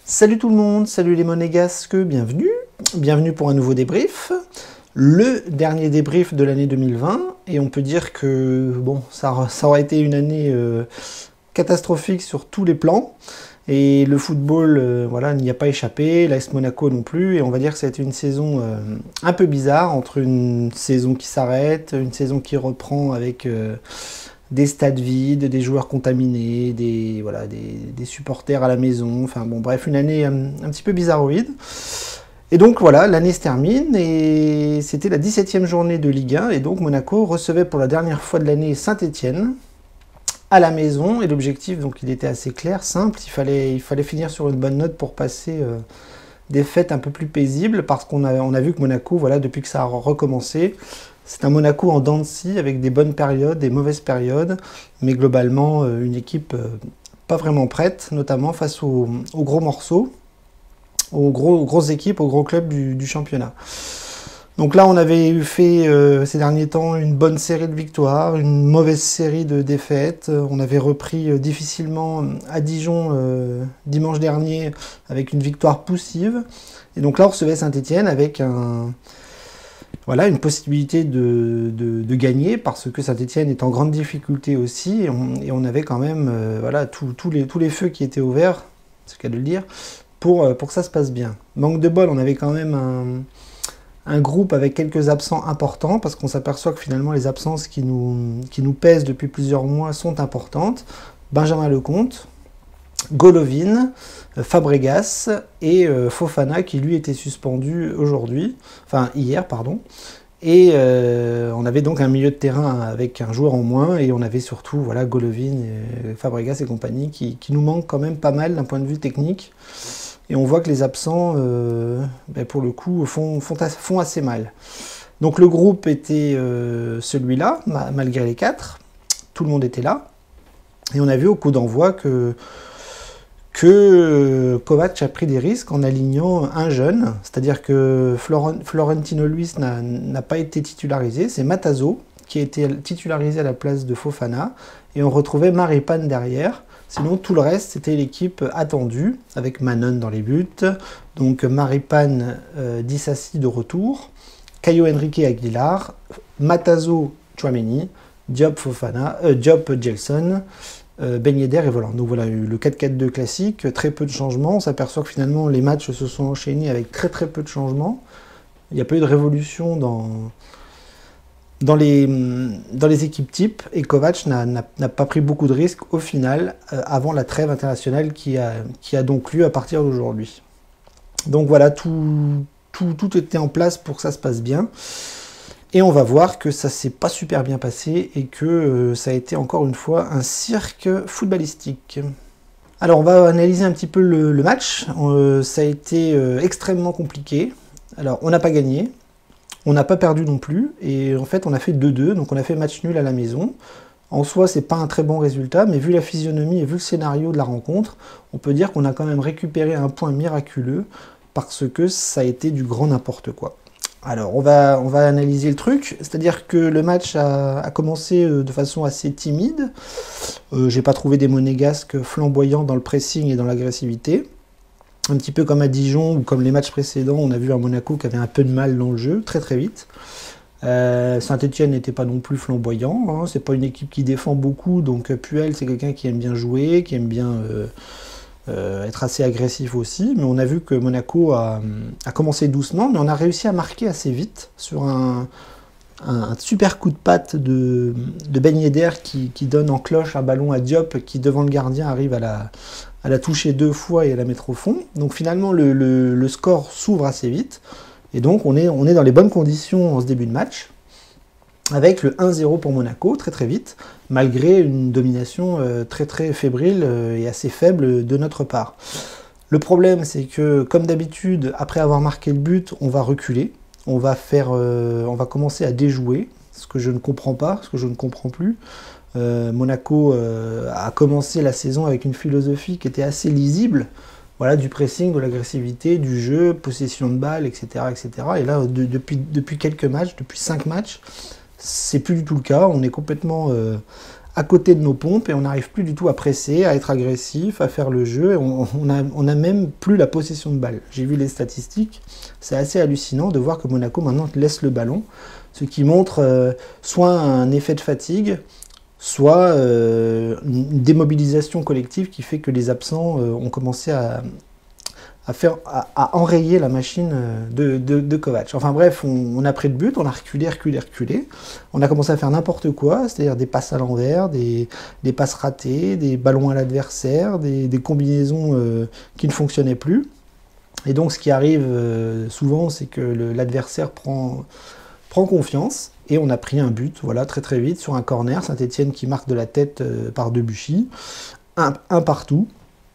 Salut tout le monde, salut les monégasques, bienvenue. Bienvenue pour un nouveau débrief. Le dernier débrief de l'année 2020. Et on peut dire que bon, ça aurait été une année catastrophique sur tous les plans. Et le football, voilà, n'y a pas échappé, l'AS Monaco non plus. Et on va dire que ça a été une saison un peu bizarre, entre une saison qui s'arrête, une saison qui reprend avec des stades vides, des joueurs contaminés, des supporters à la maison. Enfin bon, bref, une année un petit peu bizarroïde. Et donc voilà, l'année se termine et c'était la 17e journée de Ligue 1. Et donc Monaco recevait pour la dernière fois de l'année Saint-Étienne à la maison, et l'objectif, donc il était assez clair, simple, il fallait finir sur une bonne note pour passer des fêtes un peu plus paisibles, parce qu'on a vu que Monaco, voilà, depuis que ça a recommencé, c'est un Monaco en dents de scie, avec des bonnes périodes, des mauvaises périodes, mais globalement une équipe pas vraiment prête, notamment face aux gros morceaux, aux grosses équipes, aux gros clubs du championnat. Donc là, on avait fait ces derniers temps une bonne série de victoires, une mauvaise série de défaites. On avait repris difficilement à Dijon dimanche dernier avec une victoire poussive. Et donc là, on recevait Saint-Étienne avec une possibilité de gagner, parce que Saint-Étienne est en grande difficulté aussi. Et on avait quand même tous les feux qui étaient ouverts, c'est le cas de le dire, pour que ça se passe bien. Manque de bol, on avait quand même un groupe avec quelques absents importants, parce qu'on s'aperçoit que finalement les absences qui nous pèsent depuis plusieurs mois sont importantes. Benjamin Lecomte, Golovin, Fabregas et Fofana, qui lui était suspendu hier. Et on avait donc un milieu de terrain avec un joueur en moins, et on avait surtout Golovin, Fabregas et compagnie qui nous manquent quand même pas mal d'un point de vue technique. Et on voit que les absents, pour le coup, font assez mal. Donc le groupe était celui-là, malgré les 4. Tout le monde était là. Et on a vu au coup d'envoi que Kovac a pris des risques en alignant un jeune. C'est-à-dire que Florentino Luis n'a pas été titularisé. C'est Matazo qui a été titularisé à la place de Fofana. Et on retrouvait Maripane derrière. Sinon, tout le reste, c'était l'équipe attendue, avec Manon dans les buts, donc Maripane, Dissassi de retour, Caio Henrique Aguilar, Matazo Tchouaméni, Diop Gelson, Ben Yedder et voilà. Donc voilà, le 4-4-2 classique, très peu de changements. On s'aperçoit que finalement, les matchs se sont enchaînés avec très très peu de changements. Il n'y a pas eu de révolution dans les équipes types, et Kovac n'a pas pris beaucoup de risques au final, avant la trêve internationale qui a donc lieu à partir d'aujourd'hui. Donc voilà, tout était en place pour que ça se passe bien. Et on va voir que ça s'est pas super bien passé, et que ça a été encore une fois un cirque footballistique. Alors on va analyser un petit peu le match. Ça a été extrêmement compliqué. Alors on n'a pas gagné. On n'a pas perdu non plus, et en fait on a fait 2-2, donc on a fait match nul à la maison. En soi, c'est pas un très bon résultat, mais vu la physionomie et vu le scénario de la rencontre, on peut dire qu'on a quand même récupéré un point miraculeux, parce que ça a été du grand n'importe quoi. Alors on va analyser le truc, c'est-à-dire que le match a commencé de façon assez timide. J'ai pas trouvé des monégasques flamboyants dans le pressing et dans l'agressivité. Un petit peu comme à Dijon ou comme les matchs précédents, on a vu un Monaco qui avait un peu de mal dans le jeu, très très vite. Saint-Étienne n'était pas non plus flamboyant, hein. C'est pas une équipe qui défend beaucoup, donc Puel c'est quelqu'un qui aime bien jouer, qui aime bien être assez agressif aussi. Mais on a vu que Monaco a commencé doucement, mais on a réussi à marquer assez vite sur un super coup de patte de Ben Yedder qui donne en cloche un ballon à Diop, qui devant le gardien arrive à la toucher 2 fois et à la mettre au fond. Donc finalement le score s'ouvre assez vite, et donc on est dans les bonnes conditions en ce début de match, avec le 1-0 pour Monaco très très vite, malgré une domination très très fébrile et assez faible de notre part. Le problème, c'est que comme d'habitude, après avoir marqué le but, on va reculer, on va commencer à déjouer, ce que je ne comprends pas, ce que je ne comprends plus. Monaco a commencé la saison avec une philosophie qui était assez lisible, voilà, du pressing, de l'agressivité, du jeu, possession de balle, etc. etc. Et là, depuis quelques matchs, depuis 5 matchs, c'est plus du tout le cas. On est complètement à côté de nos pompes et on n'arrive plus du tout à presser, à être agressif, à faire le jeu. Et on a même plus la possession de balle. J'ai vu les statistiques, c'est assez hallucinant de voir que Monaco maintenant laisse le ballon, ce qui montre soit un effet de fatigue, soit une démobilisation collective qui fait que les absents ont commencé à enrayer la machine de Kovac. Enfin bref, on a pris le but, on a reculé, reculé, reculé. On a commencé à faire n'importe quoi, c'est-à-dire des passes à l'envers, des passes ratées, des ballons à l'adversaire, des combinaisons qui ne fonctionnaient plus. Et donc ce qui arrive souvent, c'est que l'adversaire prend confiance. Et on a pris un but, voilà, très très vite, sur un corner. Saint-Etienne qui marque de la tête par Debuchy. Un partout.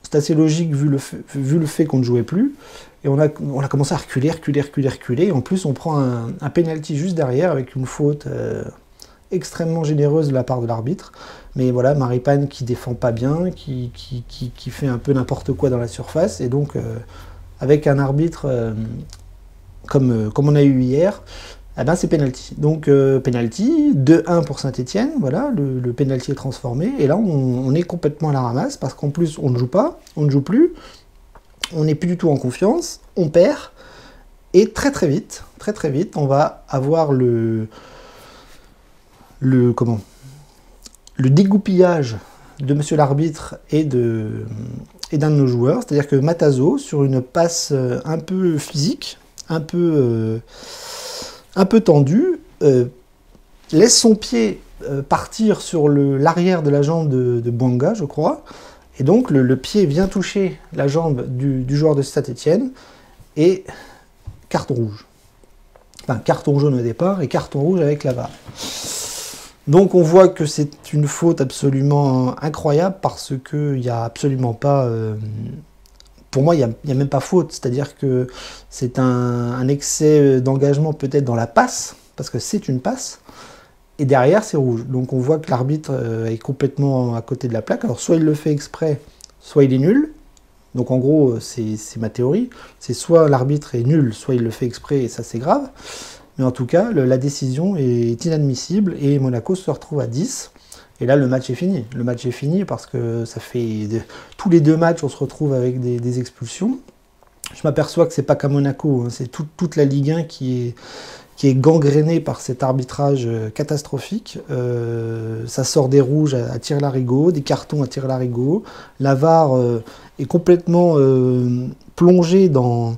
C'est assez logique vu le fait qu'on ne jouait plus. Et on a commencé à reculer, reculer, reculer, reculer. Et en plus, on prend un penalty juste derrière avec une faute extrêmement généreuse de la part de l'arbitre. Mais voilà, Maripane qui défend pas bien, qui fait un peu n'importe quoi dans la surface. Et donc, avec un arbitre comme on a eu hier, eh ben c'est penalty. Donc penalty, 2-1 pour Saint-Etienne, voilà, le penalty est transformé, et là on est complètement à la ramasse, parce qu'en plus on ne joue pas, on ne joue plus, on n'est plus du tout en confiance, on perd, et très très vite, on va avoir le dégoupillage de monsieur l'arbitre et d'un de nos joueurs, c'est-à-dire que Matazo, sur une passe un peu physique, un peu tendu, laisse son pied partir sur l'arrière de la jambe de Bouanga, je crois, et donc le pied vient toucher la jambe du joueur de Saint-Etienne, et carton rouge. Enfin, carton jaune au départ, et carton rouge avec la VAR. Donc on voit que c'est une faute absolument incroyable, parce qu'il n'y a absolument pas... pour moi, il n'y a même pas faute, c'est-à-dire que c'est un excès d'engagement peut-être dans la passe, parce que c'est une passe, et derrière c'est rouge. Donc on voit que l'arbitre est complètement à côté de la plaque. Alors soit il le fait exprès, soit il est nul. Donc en gros, c'est ma théorie, c'est soit l'arbitre est nul, soit il le fait exprès, et ça c'est grave. Mais en tout cas, la décision est inadmissible, et Monaco se retrouve à 10. Et là, le match est fini. Le match est fini parce que ça fait... tous les 2 matchs, on se retrouve avec des expulsions. Je m'aperçois que c'est pas qu'à Monaco, hein, c'est toute la Ligue 1 qui est gangrénée par cet arbitrage catastrophique. Ça sort des rouges à tire-larigot, des cartons à tire-larigot. La VAR est complètement plongée dans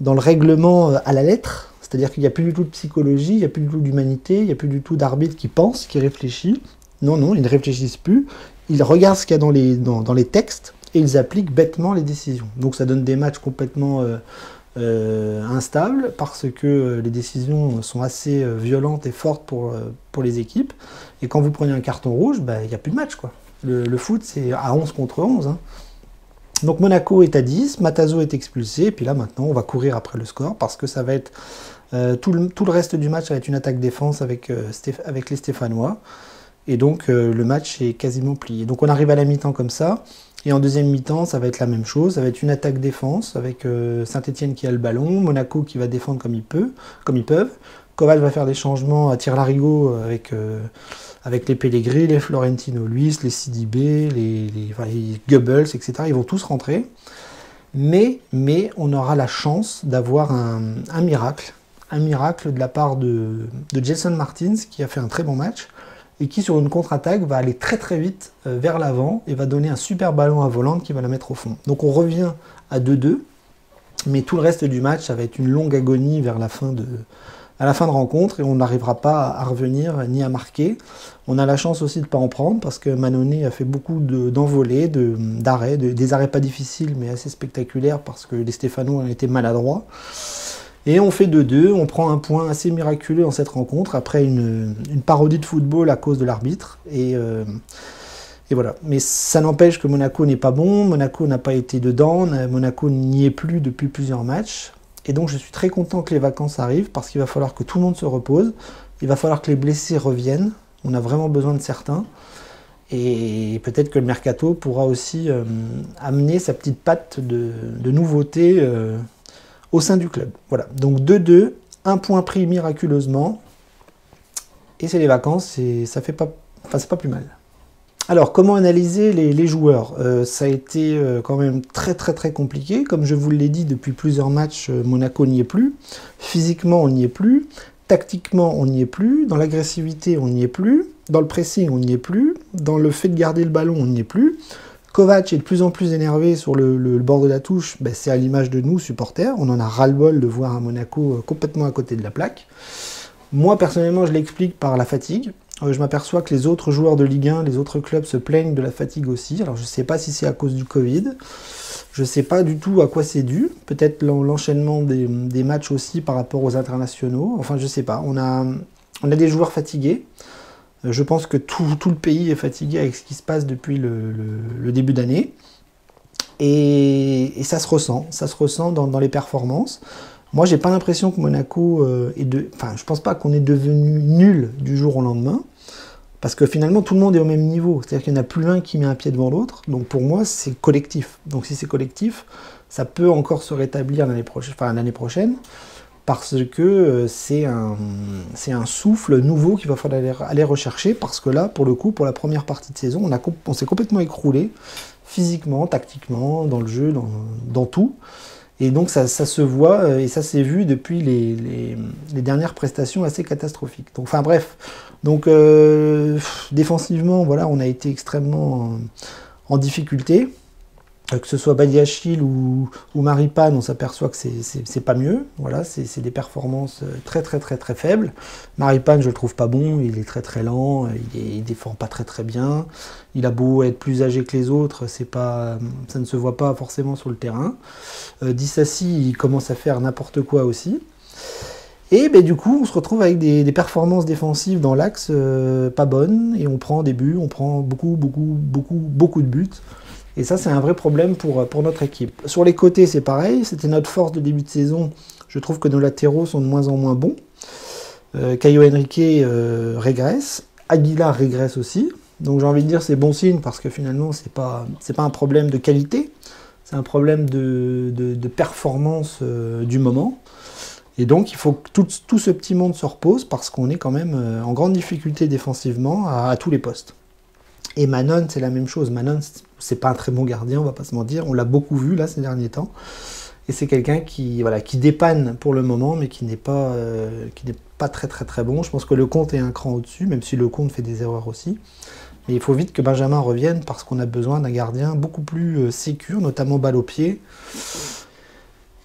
le règlement à la lettre. C'est-à-dire qu'il n'y a plus du tout de psychologie, il n'y a plus du tout d'humanité, il n'y a plus du tout d'arbitre qui pense, qui réfléchit. Non, ils ne réfléchissent plus, ils regardent ce qu'il y a dans les textes, et ils appliquent bêtement les décisions. Donc ça donne des matchs complètement instables, parce que les décisions sont assez violentes et fortes pour les équipes, et quand vous prenez un carton rouge, bah, il n'y a plus de match, quoi. Le foot, c'est à 11 contre 11. Hein. Donc Monaco est à 10, Matazo est expulsé, et puis là maintenant on va courir après le score, parce que ça va être tout le reste du match, ça va être une attaque-défense avec les Stéphanois. Et donc le match est quasiment plié. Donc on arrive à la mi-temps comme ça, et en deuxième mi-temps ça va être la même chose, ça va être une attaque-défense avec Saint-Etienne qui a le ballon, Monaco qui va défendre comme ils peuvent, Kovac va faire des changements à tire-larigot avec les Pellegrini, les Florentino Luis, les Sidibé, les Goebbels, etc. Ils vont tous rentrer, mais on aura la chance d'avoir un miracle de la part de Gelson Martins, qui a fait un très bon match, et qui sur une contre-attaque va aller très très vite vers l'avant et va donner un super ballon à Volante qui va la mettre au fond. Donc on revient à 2-2, mais tout le reste du match, ça va être une longue agonie vers la fin de rencontre, et on n'arrivera pas à revenir ni à marquer. On a la chance aussi de ne pas en prendre, parce que Manone a fait beaucoup d'envolées, d'arrêts, des arrêts pas difficiles mais assez spectaculaires, parce que les Stéphanois ont été maladroits. Et on fait 2-2, on prend un point assez miraculeux dans cette rencontre, après une parodie de football à cause de l'arbitre. Et voilà. Mais ça n'empêche que Monaco n'est pas bon, Monaco n'a pas été dedans, Monaco n'y est plus depuis plusieurs matchs. Et donc je suis très content que les vacances arrivent, parce qu'il va falloir que tout le monde se repose, il va falloir que les blessés reviennent, on a vraiment besoin de certains. Et peut-être que le mercato pourra aussi amener sa petite patte de nouveauté au sein du club. Voilà, donc 2-2, un point pris miraculeusement, et c'est les vacances, et ça fait pas, enfin, c'est pas plus mal. Alors, comment analyser les joueurs? Ça a été quand même très compliqué. Comme je vous l'ai dit, depuis plusieurs matchs, Monaco n'y est plus. Physiquement, on n'y est plus. Tactiquement, on n'y est plus. Dans l'agressivité, on n'y est plus. Dans le pressing, on n'y est plus. Dans le fait de garder le ballon, on n'y est plus. Kovac est de plus en plus énervé sur le bord de la touche. Ben, c'est à l'image de nous, supporters. On en a ras-le-bol de voir un Monaco complètement à côté de la plaque. Moi, personnellement, je l'explique par la fatigue. Je m'aperçois que les autres joueurs de Ligue 1, les autres clubs se plaignent de la fatigue aussi. Alors je ne sais pas si c'est à cause du Covid, je ne sais pas du tout à quoi c'est dû. Peut-être l'enchaînement des matchs aussi par rapport aux internationaux. Enfin je ne sais pas, on a des joueurs fatigués. Je pense que tout le pays est fatigué avec ce qui se passe depuis le début d'année. Et ça se ressent dans les performances. Moi, j'ai pas l'impression que Monaco Enfin, je pense pas qu'on est devenu nul du jour au lendemain, parce que finalement, tout le monde est au même niveau. C'est-à-dire qu'il n'y en a plus un qui met un pied devant l'autre. Donc pour moi, c'est collectif. Donc si c'est collectif, ça peut encore se rétablir l'année prochaine, parce que c'est un souffle nouveau qu'il va falloir aller rechercher, parce que là, pour le coup, pour la première partie de saison, on s'est complètement écroulé, physiquement, tactiquement, dans le jeu, dans tout. Et donc ça se voit, et ça s'est vu depuis les dernières prestations assez catastrophiques. Donc, enfin bref, donc défensivement, voilà, on a été extrêmement en difficulté. Que ce soit Badiachil ou Maripane, on s'aperçoit que c'est pas mieux. Voilà, c'est des performances très faibles. Maripane, je le trouve pas bon, il est très lent, il défend pas très bien. Il a beau être plus âgé que les autres, ça ne se voit pas forcément sur le terrain. Dissassi, il commence à faire n'importe quoi aussi. Et ben, du coup, on se retrouve avec des performances défensives dans l'axe pas bonnes, et on prend des buts, on prend beaucoup de buts. Et ça, c'est un vrai problème pour notre équipe. Sur les côtés, c'est pareil. C'était notre force de début de saison. Je trouve que nos latéraux sont de moins en moins bons. Caio Henrique régresse. Aguilar régresse aussi. Donc j'ai envie de dire c'est bon signe, parce que finalement, c'est pas un problème de qualité. C'est un problème de performance du moment. Et donc, il faut que tout ce petit monde se repose, parce qu'on est quand même en grande difficulté défensivement à tous les postes. Et Manon, c'est la même chose. Manon, c'est pas un très bon gardien, on va pas se mentir. On l'a beaucoup vu là ces derniers temps. Et c'est quelqu'un qui dépanne pour le moment, mais qui n'est pas très bon. Je pense que Lecomte est un cran au-dessus, même si Lecomte fait des erreurs aussi. Mais il faut vite que Benjamin revienne, parce qu'on a besoin d'un gardien beaucoup plus sécure, notamment balle au pied.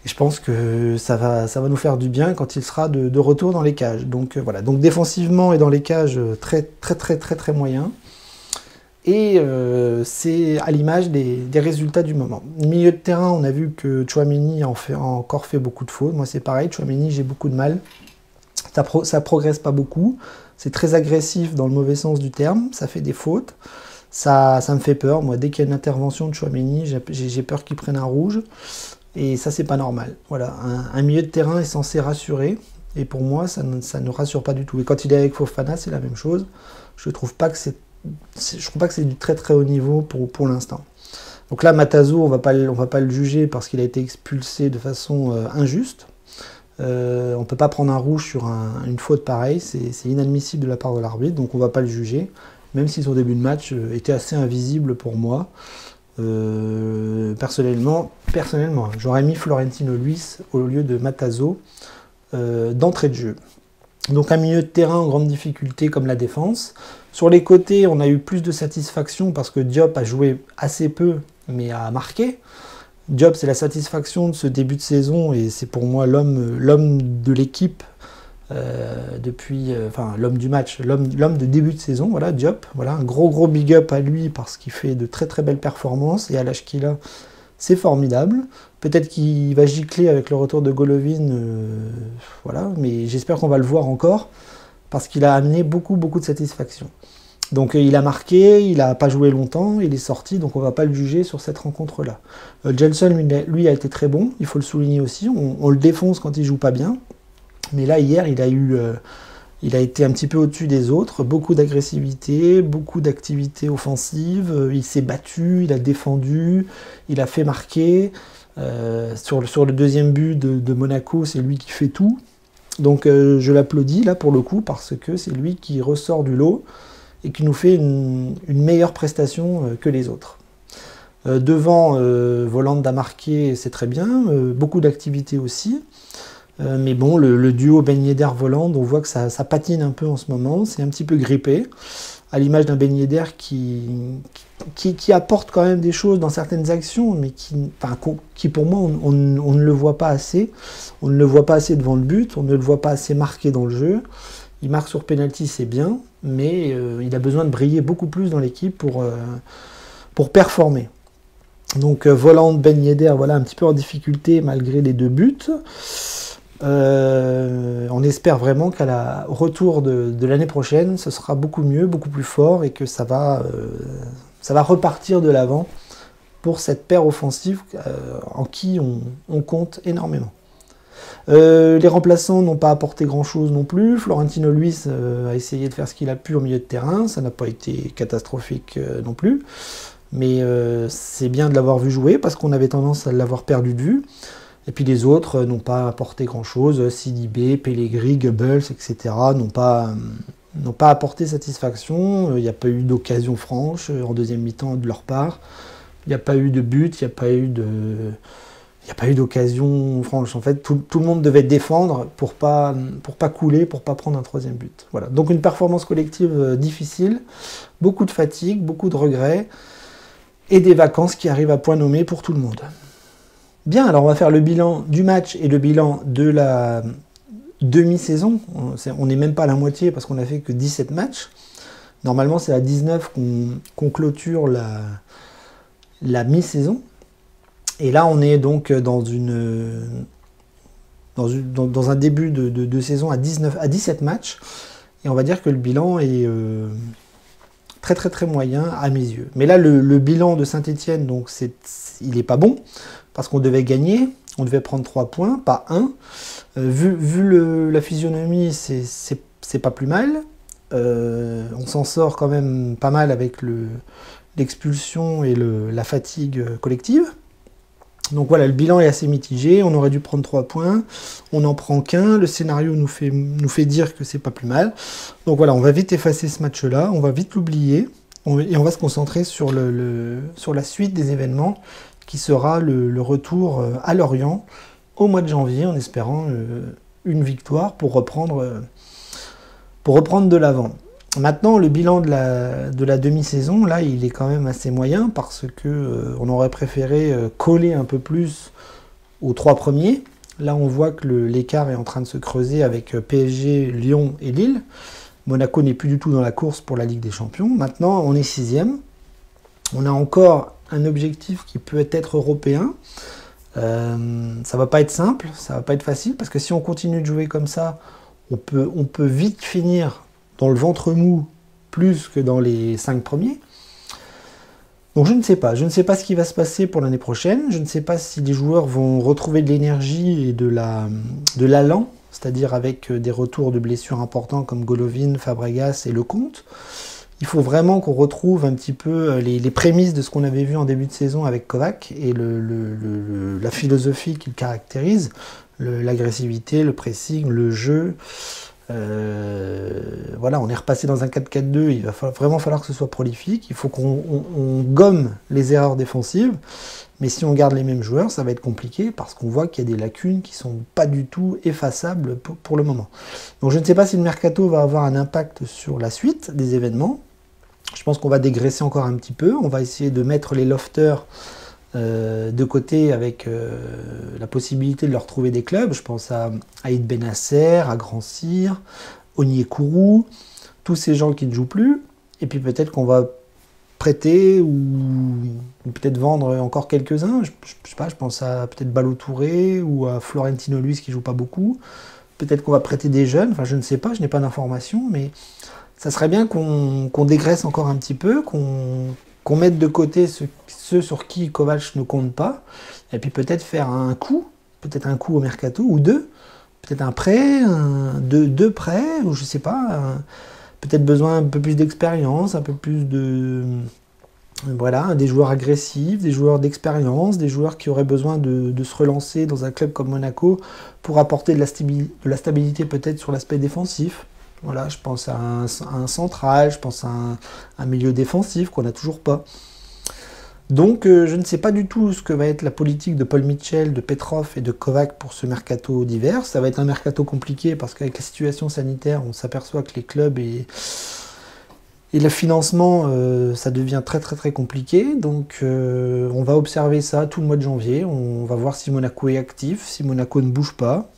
Et je pense que ça va nous faire du bien quand il sera de retour dans les cages. Donc voilà. Donc défensivement et dans les cages, très moyen. Et c'est à l'image des résultats du moment. Milieu de terrain, on a vu que Tchouaméni a encore fait beaucoup de fautes. Moi, c'est pareil, Tchouaméni, j'ai beaucoup de mal. Ça progresse pas beaucoup. C'est très agressif dans le mauvais sens du terme. Ça fait des fautes. Ça me fait peur. Moi, dès qu'il y a une intervention de Tchouaméni, j'ai peur qu'il prenne un rouge. Et ça, c'est pas normal. Voilà, un milieu de terrain est censé rassurer. Et pour moi, ça ne rassure pas du tout. Et quand il est avec Fofana, c'est la même chose. Je trouve pas que c'est du très haut niveau pour l'instant. Donc là, Matazo, on va pas le juger, parce qu'il a été expulsé de façon injuste. On ne peut pas prendre un rouge sur une faute pareille, c'est inadmissible de la part de l'arbitre, donc on ne va pas le juger, même si son début de match était assez invisible pour moi. Personnellement, j'aurais mis Florentino Luis au lieu de Matazo d'entrée de jeu. Donc un milieu de terrain en grande difficulté comme la défense. Sur les côtés, on a eu plus de satisfaction, parce que Diop a joué assez peu, mais a marqué. Diop, c'est la satisfaction de ce début de saison, et c'est pour moi l'homme de l'équipe l'homme du match, l'homme de début de saison. Voilà, Diop. Voilà, un gros big up à lui, parce qu'il fait de très belles performances, et à l'âge qu'il a, c'est formidable. Peut-être qu'il va gicler avec le retour de Golovin, voilà, mais j'espère qu'on va le voir encore, parce qu'il a amené beaucoup de satisfaction. Donc il a marqué, il n'a pas joué longtemps, il est sorti, donc on ne va pas le juger sur cette rencontre-là. Jenson, lui, a été très bon, il faut le souligner aussi. On le défonce quand il joue pas bien, mais là, hier, il a eu Il a été un petit peu au-dessus des autres, beaucoup d'agressivité, beaucoup d'activité offensive, il s'est battu, il a défendu, il a fait marquer. Sur le deuxième but de Monaco, c'est lui qui fait tout. Donc je l'applaudis là pour le coup, parce que c'est lui qui ressort du lot et qui nous fait une meilleure prestation que les autres. Devant, Volland a marqué, c'est très bien, beaucoup d'activité aussi. Mais bon, le duo Ben Yedder-Volland, on voit que ça patine un peu en ce moment, c'est un petit peu grippé, à l'image d'un Ben Yedder qui apporte quand même des choses dans certaines actions, mais qui pour moi, on ne le voit pas assez. On ne le voit pas assez devant le but, on ne le voit pas assez marqué dans le jeu. Il marque sur penalty, c'est bien, mais il a besoin de briller beaucoup plus dans l'équipe pour performer. Donc Volland, Ben Yedder, voilà, un petit peu en difficulté malgré les 2 buts. On espère vraiment qu'à la retour de l'année prochaine, ce sera beaucoup mieux, beaucoup plus fort et que ça va repartir de l'avant pour cette paire offensive en qui on compte énormément. Les remplaçants n'ont pas apporté grand chose non plus. Florentino Luis a essayé de faire ce qu'il a pu au milieu de terrain, ça n'a pas été catastrophique non plus, mais c'est bien de l'avoir vu jouer parce qu'on avait tendance à l'avoir perdu de vue. Et puis les autres n'ont pas apporté grand-chose, Sidibé, Pellegrini, Goebbels, etc. n'ont pas apporté satisfaction. Il n'y a pas eu d'occasion franche en deuxième mi-temps de leur part. Il n'y a pas eu de but, il n'y a pas eu d'occasion franche. En fait, tout le monde devait défendre pour pas couler, pour pas prendre un 3e but. Voilà. Donc une performance collective difficile, beaucoup de fatigue, beaucoup de regrets, et des vacances qui arrivent à point nommé pour tout le monde. Bien, alors on va faire le bilan du match et le bilan de la demi-saison. On n'est même pas à la moitié parce qu'on n'a fait que 17 matchs. Normalement, c'est à 19 qu'on clôture la mi-saison. Et là, on est donc dans un début de saison à 17 matchs. Et on va dire que le bilan est très très très moyen à mes yeux. Mais là, le bilan de Saint-Etienne, donc il n'est pas bon. Parce qu'on devait gagner, on devait prendre 3 points, pas 1. Vu la physionomie, c'est pas plus mal. On s'en sort quand même pas mal avec l'expulsion et la fatigue collective. Donc voilà, le bilan est assez mitigé. On aurait dû prendre 3 points. On n'en prend qu'un. Le scénario nous fait dire que c'est pas plus mal. Donc voilà, on va vite effacer ce match-là. On va vite l'oublier. Et on va se concentrer sur la suite des événements, qui sera le retour à Lorient au mois de janvier, en espérant une victoire pour reprendre de l'avant. Maintenant, le bilan de la demi-saison, là, il est quand même assez moyen, parce que on aurait préféré coller un peu plus aux 3 premiers. Là, on voit que l'écart est en train de se creuser avec PSG, Lyon et Lille. Monaco n'est plus du tout dans la course pour la Ligue des Champions. Maintenant, on est 6e. On a encore un objectif qui peut être européen. Ça va pas être simple, ça va pas être facile, parce que si on continue de jouer comme ça, on peut vite finir dans le ventre mou plus que dans les 5 premiers. Donc je ne sais pas ce qui va se passer pour l'année prochaine. Je ne sais pas si les joueurs vont retrouver de l'énergie et de l'allant, c'est-à-dire avec des retours de blessures importants comme Golovin, Fabregas et Lecomte. Il faut vraiment qu'on retrouve un petit peu les prémices de ce qu'on avait vu en début de saison avec Kovac et la philosophie qui le caractérise, l'agressivité, le pressing, le jeu. Voilà, on est repassé dans un 4-4-2, il va vraiment falloir que ce soit prolifique. Il faut qu'on gomme les erreurs défensives, mais si on garde les mêmes joueurs, ça va être compliqué parce qu'on voit qu'il y a des lacunes qui ne sont pas du tout effaçables pour le moment. Donc je ne sais pas si le mercato va avoir un impact sur la suite des événements. Je pense qu'on va dégraisser encore un petit peu. On va essayer de mettre les lofters de côté avec la possibilité de leur trouver des clubs. Je pense à Aïd Benasser, à Grand Cyr, Onyekuru, tous ces gens qui ne jouent plus. Et puis peut-être qu'on va prêter ou peut-être vendre encore quelques-uns. Je sais pas, je pense à peut-être Ballo-Touré ou à Florentino Luis qui joue pas beaucoup. Peut-être qu'on va prêter des jeunes. Enfin, je ne sais pas, je n'ai pas d'informations, mais ça serait bien qu'on dégraisse encore un petit peu, qu'on mette de côté ceux sur qui Kovac ne compte pas, et puis peut-être faire un coup au mercato, ou deux, peut-être un prêt, deux prêts, ou je sais pas, peut-être besoin un peu plus d'expérience, un peu plus de... Voilà, des joueurs agressifs, des joueurs d'expérience, des joueurs qui auraient besoin de se relancer dans un club comme Monaco pour apporter de la stabilité peut-être sur l'aspect défensif. Voilà, je pense à un central, je pense à un milieu défensif qu'on n'a toujours pas. Donc je ne sais pas du tout ce que va être la politique de Paul Mitchell, de Petrov et de Kovac pour ce mercato d'hiver. Ça va être un mercato compliqué parce qu'avec la situation sanitaire, on s'aperçoit que les clubs et le financement, ça devient très très très compliqué. Donc on va observer ça tout le mois de janvier. On va voir si Monaco est actif, si Monaco ne bouge pas.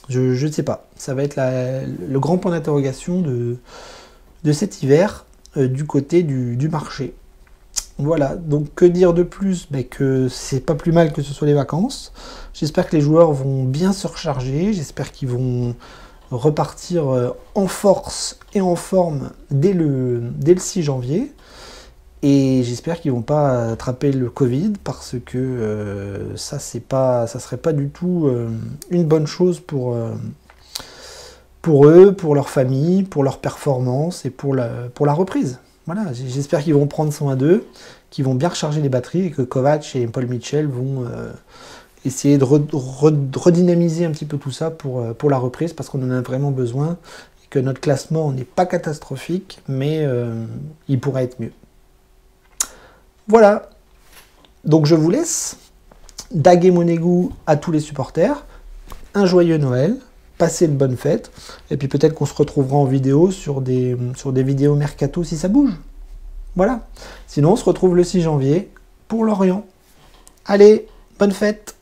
Je ne sais pas. Ça va être le grand point d'interrogation de cet hiver du côté du marché. Voilà, donc que dire de plus? Que c'est pas plus mal que ce soit les vacances. J'espère que les joueurs vont bien se recharger, j'espère qu'ils vont repartir en force et en forme dès le 6 janvier. Et j'espère qu'ils vont pas attraper le Covid parce que ça serait pas du tout une bonne chose pour eux, pour leur famille, pour leur performance et pour la reprise. Voilà, j'espère qu'ils vont prendre soin d'eux, qu'ils vont bien recharger les batteries et que Kovac et Paul Mitchell vont essayer de redynamiser un petit peu tout ça pour la reprise parce qu'on en a vraiment besoin et que notre classement n'est pas catastrophique, mais il pourrait être mieux. Voilà, donc je vous laisse. Daguer Monégu à tous les supporters, un joyeux Noël, passez de bonnes fêtes, et puis peut-être qu'on se retrouvera en vidéo sur des vidéos mercato si ça bouge. Voilà. Sinon, on se retrouve le 6 janvier pour Lorient. Allez, bonne fête!